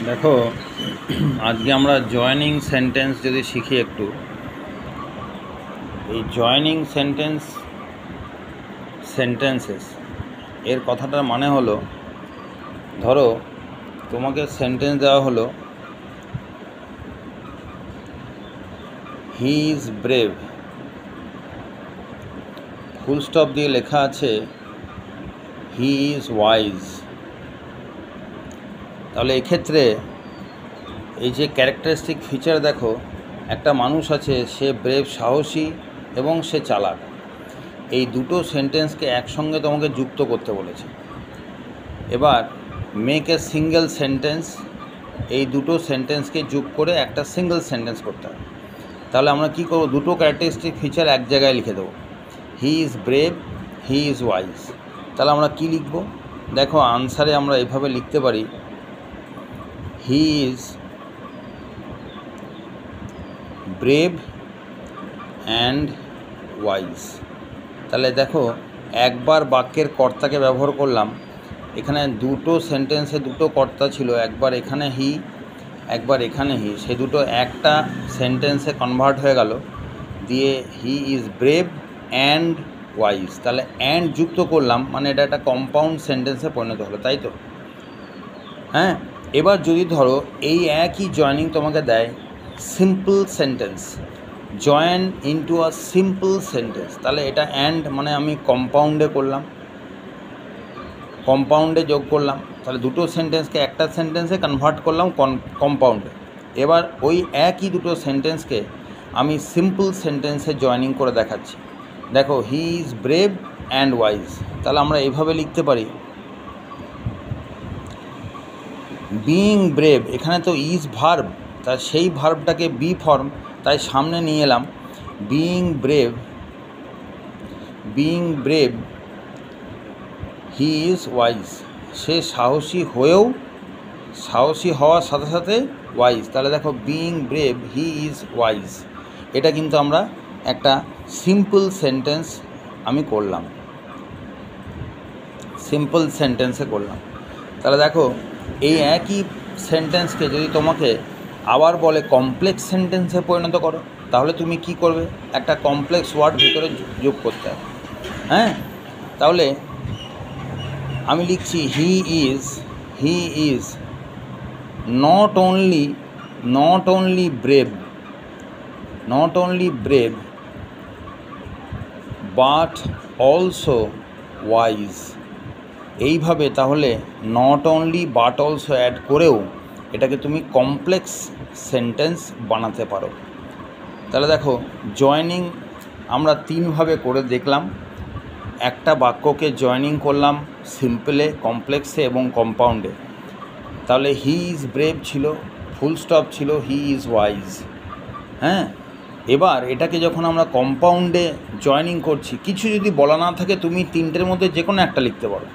দেখো আজকে আমরা জয়েনিং সেন্টেন্স যদি শিখি একটু। এই জয়েনিং সেন্টেন্সেস এর কথাটার মানে হলো, ধরো তোমাকে সেন্টেন্স দেওয়া হলো he is brave, full stop দিয়ে লেখা আছে হি ইজ ওয়াইজ। তাহলে এক্ষেত্রে এই যে ক্যারেক্টারিস্টিক ফিচার দেখো, একটা মানুষ আছে সে ব্রেভ সাহসী এবং সে চালাক, এই দুটো সেন্টেন্সকে একসঙ্গে তোমাকে যুক্ত করতে বলেছে। এবার মেক এ সিঙ্গেল সেন্টেন্স, এই দুটো সেন্টেন্সকে যোগ করে একটা সিঙ্গেল সেন্টেন্স করতে হবে। তাহলে আমরা কি করব, দুটো ক্যারেক্টারিস্টিক ফিচার এক জায়গায় লিখে দেবো, he is brave, he is wise. তাহলে আমরা কি লিখব, দেখো আনসারে আমরা এভাবে লিখতে পারি, he is brave and wise. তাহলে দেখো একবার বাক্যের কর্তাকে ব্যবহার করলাম, এখানে দুটো সেন্টেন্সে দুটো কর্তা ছিল, একবার এখানে হি একবার এখানে হি, সে দুটো একটা সেন্টেন্সে কনভার্ট হয়ে গেল, দিয়ে he is brave and wise. তাহলে অ্যান্ড যুক্ত করলাম মানে এটা একটা কম্পাউন্ড সেন্টেন্সে পরিণত হলো, তাই তো? হ্যাঁ, এবার যদি ধরো এই একই জয়েনিং তোমাকে দেয় simple sentence, join into a simple sentence, তাহলে এটা অ্যান্ড মানে আমি কম্পাউন্ডে করলাম, কম্পাউন্ডে যোগ করলাম, তাহলে দুটো সেন্টেন্সকে একটা সেন্টেন্সে কনভার্ট করলাম কম্পাউন্ডে। এবার ওই একই দুটো সেন্টেন্সকে আমি সিম্পল সেন্টেন্সে জয়েনিং করে দেখাচ্ছি। দেখো he is brave and wise, তাহলে আমরা এইভাবে লিখতে পারি, বিইং ব্রেভ, এখানে তো ইজ ভার্ব, তাই সেই ভার্বটাকে বি ফর্ম, তাই সামনে নিয়ে এলাম, being brave he is wise, সে সাহসী হয়েও, সাহসী হওয়ার সাথে সাথে ওয়াইজ। তাহলে দেখো being brave he is wise, এটা কিন্তু আমরা একটা সিম্পল সেন্টেন্স আমি করলাম, সিম্পল সেন্টেন্সে করলাম। তাহলে দেখো এই একই সেন্টেন্সকে যদি তোমাকে আবার বলে কমপ্লেক্স সেন্টেন্সে পরিণত করো, তাহলে তুমি কি করবে, একটা কমপ্লেক্স ওয়ার্ড ভিতরে যোগ করতে হবে। হ্যাঁ, তাহলে আমি লিখছি he is not only brave but also wise। এইভাবে তাহলে not only but also add করেও এটাকে তুমি কমপ্লেক্স সেন্টেন্স বানাতে পারো। তাহলে দেখো জয়েনিং আমরা তিনভাবে করে দেখলাম, একটা বাক্যকে জয়েনিং করলাম সিম্পলে, কমপ্লেক্সে এবং কম্পাউন্ডে। তাহলে হি ইজ ব্রেভ ছিল, ফুল স্টপ ছিল হি ইজ ওয়াইজ। হ্যাঁ, এবার এটাকে যখন আমরা কম্পাউন্ডে জয়েনিং করছি, কিছু যদি বলা না থাকে তুমি তিনটের মধ্যে যে কোনো একটা লিখতে পারো,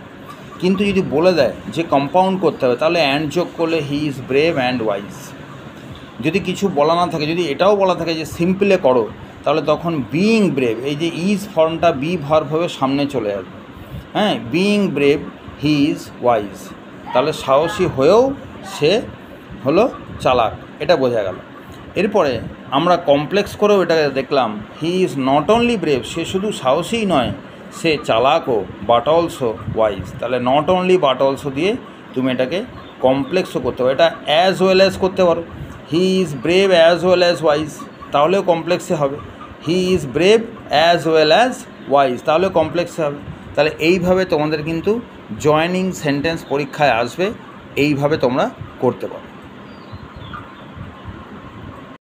কিন্তু যদি বলে দেয় যে কম্পাউন্ড করতে হবে, তাহলে অ্যান্ড যোগ করলে he is brave and wise. যদি কিছু বলা না থাকে, যদি এটাও বলা থাকে যে সিম্পলে করো, তাহলে তখন বিইং ব্রেভ, এই যে ইজ ফর্মটা বি ভার্ব হয়ে সামনে চলে আসবে। হ্যাঁ, being brave he is wise, তাহলে সাহসী হয়েও সে হলো চালাক, এটা বোঝা গেল। এরপরে আমরা কমপ্লেক্স করেও এটাকে দেখলাম, he is not only brave, সে শুধু সাহসীই নয়, সে চালাকও, বাট অলসো ওয়াইজ। তাহলে নট অনলি বাট অলসো দিয়ে তুমি এটাকে কমপ্লেক্সও করতে পারো, এটা অ্যাজ ওয়েল অ্যাজ করতে পারো, he is brave as well as wise, তাহলেও কমপ্লেক্সে হবে, he is brave as well as wise, তাহলেও কমপ্লেক্সে হবে। তাহলে এইভাবে তোমাদের কিন্তু জয়েনিং সেন্টেন্স পরীক্ষায় আসবে, এইভাবে তোমরা করতে পারো।